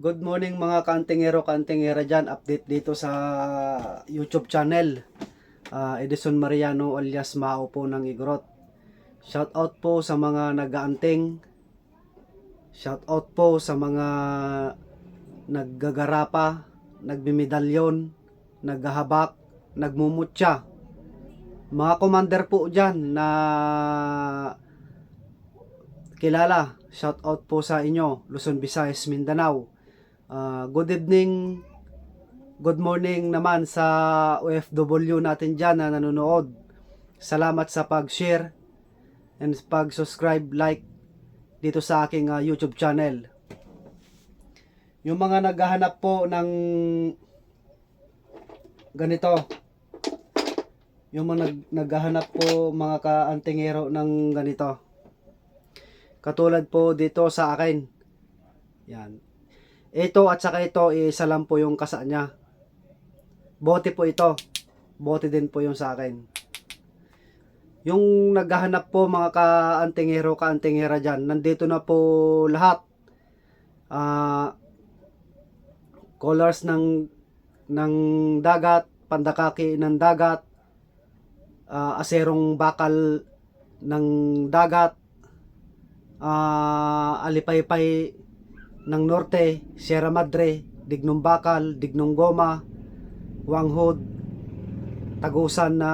Good morning mga kantingero, kantingera dyan. Update dito sa YouTube channel. Edison Mariano alias Mao po ng Igorot. Shout out po sa mga nag-aanting. Shout out po sa mga naggagarapa, nagmimedalyon, naghahabak, nagmumutya. Mga commander po dyan na kilala. Shout out po sa inyo, Luzon, Visayas, Mindanao. Good evening, good morning naman sa OFW natin dyan na nanonood. Salamat sa pag-share and pag-subscribe, like dito sa aking YouTube channel. Yung mga naghahanap po ng ganito, yung mga naghahanap po mga kaantingero ng ganito, katulad po dito sa akin, yan. Ito at saka ito, isa lang po yung kasa niya. Bote po ito. Bote din po yung sa akin. Yung naghahanap po mga kaantingero, kaantingera dyan, nandito na po lahat. Colors ng dagat, pandakaki ng dagat, aserong bakal ng dagat, alipaypay ng norte, Sierra Madre, Dignong Bakal, Dignong Goma, Wanghod, Tagusan na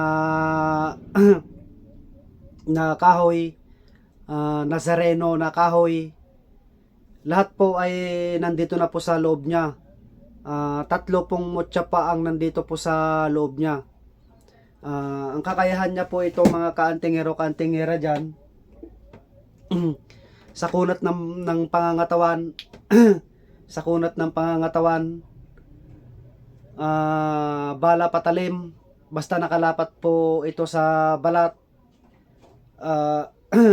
na kahoy, Nazareno na kahoy. Lahat po ay nandito na po sa loob niya. Tatlo pong mutya pa ang nandito po sa loob niya. Ang kakayahan niya po ito mga kaantingero, kaantingera dyan, sa kunat ng pangangatawan sa kunat ng pangangatawan, bala patalim, basta nakalapat po ito sa balat.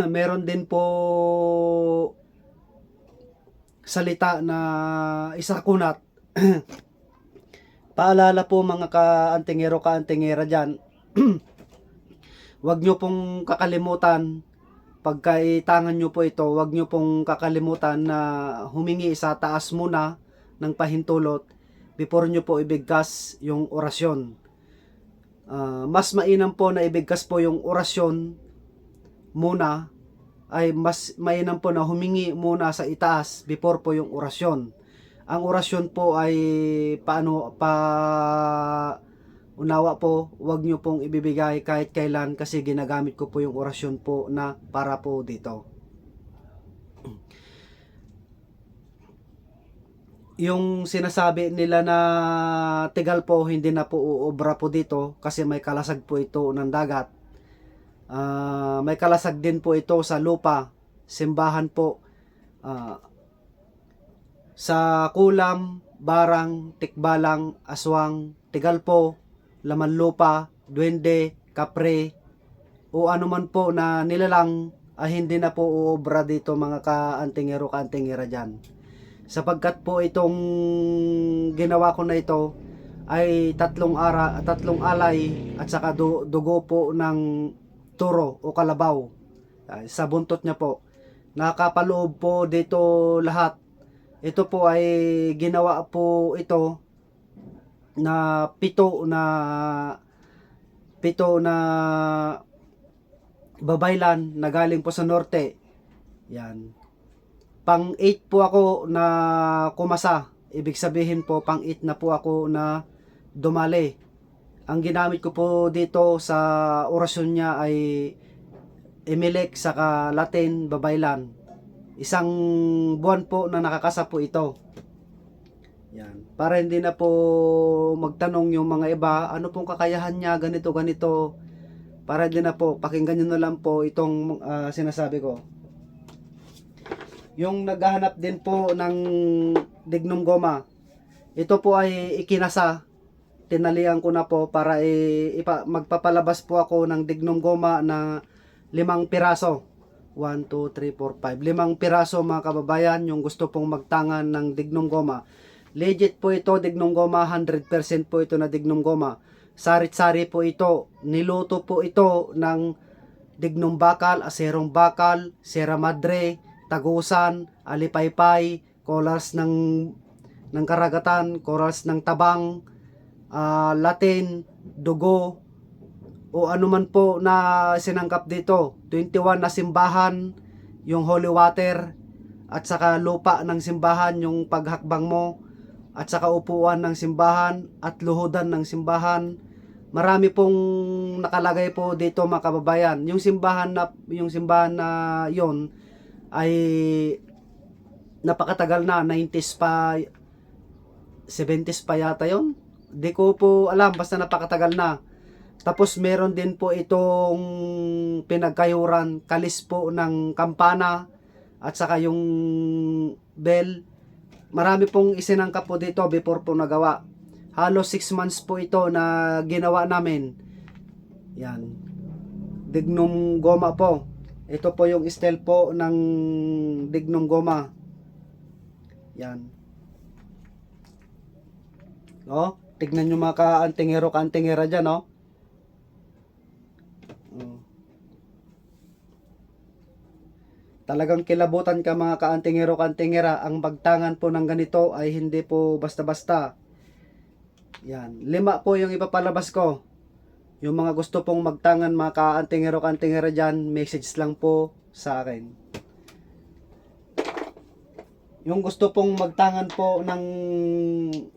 Meron din po salita na isa kunat. Paalala po mga kaantingero, kaantingera dyan, wag nyo pong kakalimutan pagkaitangan nyo po ito, wag nyo pong kakalimutan na humingi sa taas muna ng pahintulot before nyo po ibigkas yung orasyon. Mas mainam po na ibigkas po yung orasyon muna, ay mas mainam po na humingi muna sa itaas before po yung orasyon. Ang orasyon po ay unawa po, wag nyo pong ibibigay kahit kailan kasi ginagamit ko po yung orasyon po na para po dito. Yung sinasabi nila na tigal po, hindi na po uobra po dito kasi may kalasag po ito ng dagat. May kalasag din po ito sa lupa, simbahan po. Sa kulam, barang, tikbalang, aswang, tigal po, laman lupa, duwende, kapre, o ano man po na nilalang ay hindi na po uobra dito mga kaantingero, kaantingera dyan. Sapagkat po itong ginawa ko na ito ay tatlong alay at saka dugo po ng turo o kalabaw. Sa buntot niya po. Nakapaloob po dito lahat. Ito po ay ginawa po ito na pito na babaylan na galing po sa norte. Yan. Pang 8 po ako na kumasa. Ibig sabihin po pang 8 na po ako na dumali. Ang ginamit ko po dito sa orasyon niya ay Emelec saka Latin babaylan. Isang buwan po na nakakasa po ito. Yan. Para hindi na po magtanong yung mga iba, ano pong kakayahan niya, ganito, ganito. Para hindi na po, pakinggan nyo na lang po itong sinasabi ko. Yung naghahanap din po ng Dignong Goma, ito po ay ikinasa. Tinalian ko na po para magpapalabas po ako ng Dignong Goma na 5 piraso. 1, 2, 3, 4, 5. 5 piraso mga kababayan, yung gusto pong magtangan ng Dignong Goma. Legit po ito, Dignong Goma, 100% po ito na Dignong Goma. Sarit-sari po ito. Niluto po ito ng Dignong Bakal, Aserong Bakal, Sierra Madre, Tagusan, Alipaypay, colors ng ng karagatan, corals ng tabang, Latin, dugo, o anuman po na sinangkap dito. 21 na simbahan, yung holy water, at saka lupa ng simbahan, yung paghakbang mo, at saka upuan ng simbahan, at luhudan ng simbahan. Marami pong nakalagay po dito mga kababayan. Yung simbahan na yon ay napakatagal na, 90s pa, 70s pa yata yon. Di ko po alam, basta napakatagal na. Tapos meron din po itong pinagkayuran, kalis po ng kampana, at saka yung bell. Marami pong isinangkap po dito before po nagawa. Halos 6 months po ito na ginawa namin. Yan. Dignum goma po. Ito po yung style po ng dignum goma. Yan. Oh, tignan nyo mga ka-antingero dyan, oh. Talagang kilabutan ka mga ka-antingera. Ang bagtangan po ng ganito ay hindi po basta-basta. Yan. 5 po yung ipapalabas ko. Yung mga gusto pong magtangan mga ka-antingera dyan, message lang po sa akin. Yung gusto pong magtangan po ng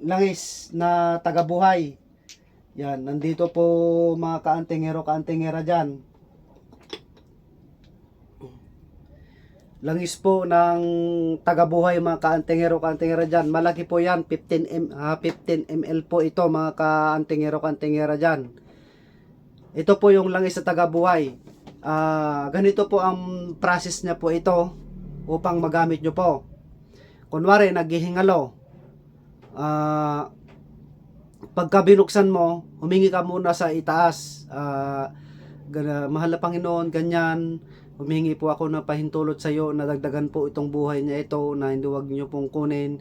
langis na tagabuhay. Yan. Nandito po mga ka-antingera dyan. Langis po ng tagabuhay mga ka-antingero dyan. Malaki po yan, 15 ml po ito mga ka-antingero dyan. Ito po yung langis sa tagabuhay. Ganito po ang process niya po ito upang magamit nyo po. Kunwari, naghihingalo. Pagka binuksan mo, humingi ka muna sa itaas. Mahal na Panginoon, ganyan. Humingi po ako ng pahintulot sa iyo na dagdagan po itong buhay niya ito, na hindi wag niyo pong kunin.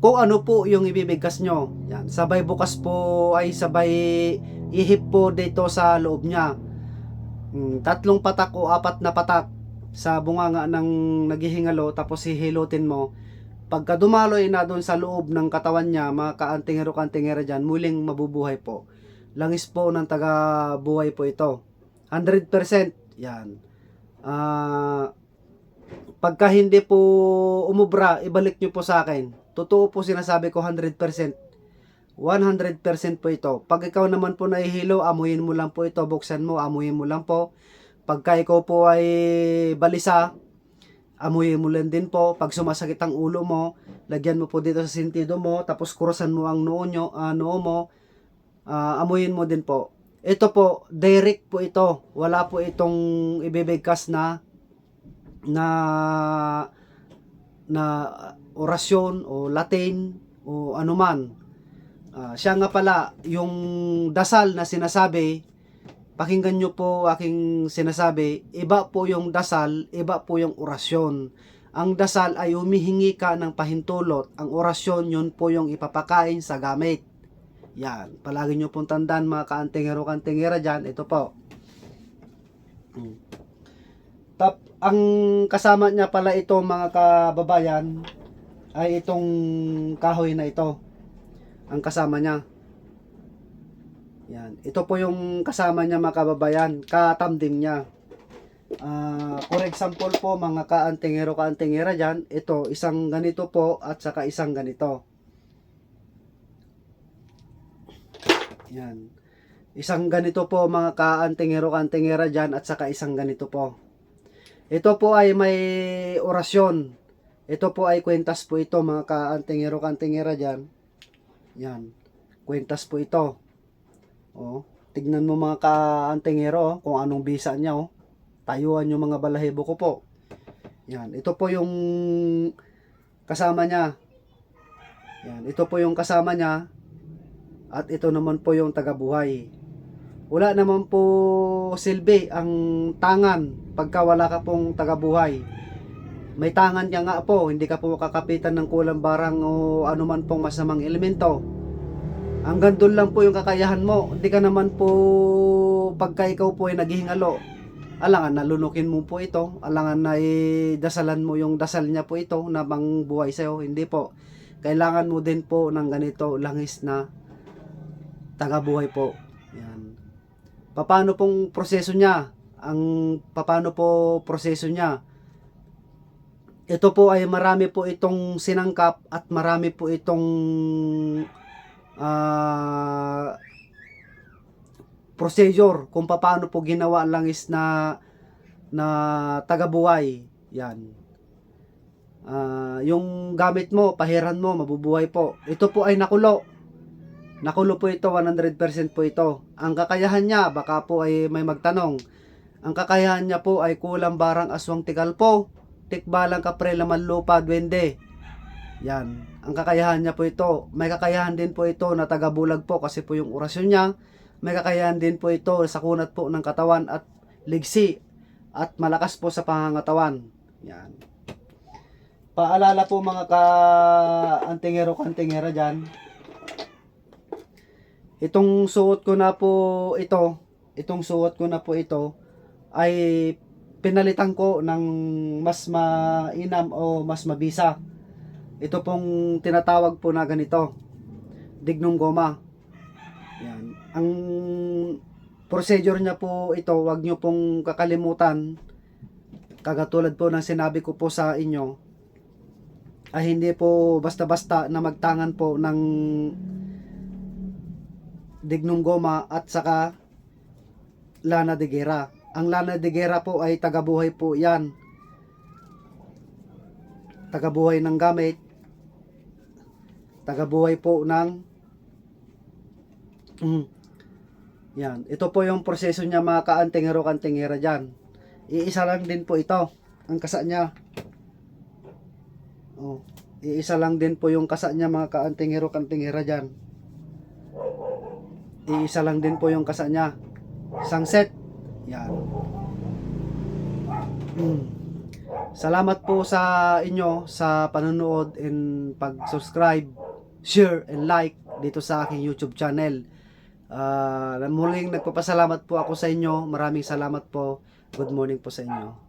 Kung ano po yung ibibigkas nyo. Yan. Sabay bukas po ay sabay ihip po dito sa loob niya. 3 patak o 4 na patak sa bunganga ng naghihingalo, tapos hihilutin mo. Pagka dumaloy na doon sa loob ng katawan niya, mga ka-antingero dyan, muling mabubuhay po. Langis po ng taga-buhay po ito. 100%. Yan. Pagka hindi po umubra, ibalik nyo po sa akin. Totoo po sinasabi ko, 100%. 100% po ito. Pag ikaw naman po nahihilo, amuyin mo lang po ito, buksan mo, amuyin mo lang po. Pagka ikaw po ay balisa, amuyin mo lang din po. Pag sumasakit ang ulo mo, lagyan mo po dito sa sentido mo, tapos kurusan mo ang noo mo, amuyin mo din po. Ito po, direct po ito. Wala po itong ibibigkas na orasyon o Latin o anuman. Siya nga pala, yung dasal na sinasabi, pakinggan nyo po aking sinasabi, iba po yung dasal, iba po yung orasyon. Ang dasal ay humihingi ka ng pahintulot. Ang orasyon, yun po yung ipapakain sa gamit. Yan, palagi nyo pong tandaan mga ka-antingera dyan, ito po. Ang kasama niya pala ito mga kababayan, ay itong kahoy na ito. Ang kasama niya. Yan, ito po yung kasama niya mga kababayan, katamdim niya. For example po mga ka-antingera dyan, ito, isang ganito po at saka isang ganito. Yan. Isang ganito po mga ka-antingera dyan at saka isang ganito po. Ito po ay may orasyon. Ito po ay kwentas po ito mga ka-antingera dyan. Yan. Kwentas po ito. Oh, tignan mo mga ka-antingero kung anong bisa niya. Oh. Tayuan yung mga balahibo ko po. Yan. Ito po yung kasama niya. Yan. Ito po yung kasama niya. At ito naman po yung tagabuhay. Wala naman po silbi ang tangan pagka wala ka pong tagabuhay. May tangan ka nga po, hindi ka po kakapitan ng kulang barang o anuman pong masamang elemento. Hanggang doon lang po yung kakayahan mo. Hindi ka naman po pagka ikaw po ay naghihingalo, alangan nalunukin mo po ito, alangan na dasalan mo yung dasal niya po ito na bang buhay sa'yo. Hindi po. kailangan mo din po ng ganito langis na tagabuhay po. Yan. Paano pong proseso niya? Paano po proseso niya? Ito po ay marami po itong sinangkap at marami po itong procedure kung paano po ginawa ang langis na tagabuhay. Yan. Yung gamit mo, pahiran mo, mabubuhay po. Ito po ay nakulo. Nakulo po ito, 100% po ito. Ang kakayahan niya, baka po ay may magtanong. Ang kakayahan niya po ay kulang, barang, aswang, tigalpo, tikbalang, kapre, laman, lupa, duwende. Yan. Ang kakayahan niya po ito. May kakayahan din po ito na tagabulag po kasi po yung orasyon niya. May kakayahan din po ito sa kunat po ng katawan at ligsi at malakas po sa pangangatawan. Yan. Paalala po mga ka-antingero-kantingera dyan. Itong suot ko na po ito, ay pinalitan ko ng mas mainam o mas mabisa. Ito pong tinatawag po na ganito, dignum goma. Yan. Ang procedure niya po ito, wag nyo pong kakalimutan, kagatulad po ng sinabi ko po sa inyo, ay hindi po basta-basta na magtangan po ng dignum goma at saka lana de guerra. Ang lana de guerra po ay tagabuhay po yan. Tagabuhay ng gamit. Tagabuhay po ng yan. Ito po yung proseso niya mga ka-antingero-kantingera dyan. Iisa lang din po ito. Ang kasa niya. Iisa lang din po yung kasa niya mga ka-antingero-kantingera dyan. Iisa lang din po yung kasa niya. Isang set. Yan. Salamat po sa inyo sa panonood and pag-subscribe, share, and like dito sa aking YouTube channel. Muling nagpapasalamat po ako sa inyo. Maraming salamat po. Good morning po sa inyo.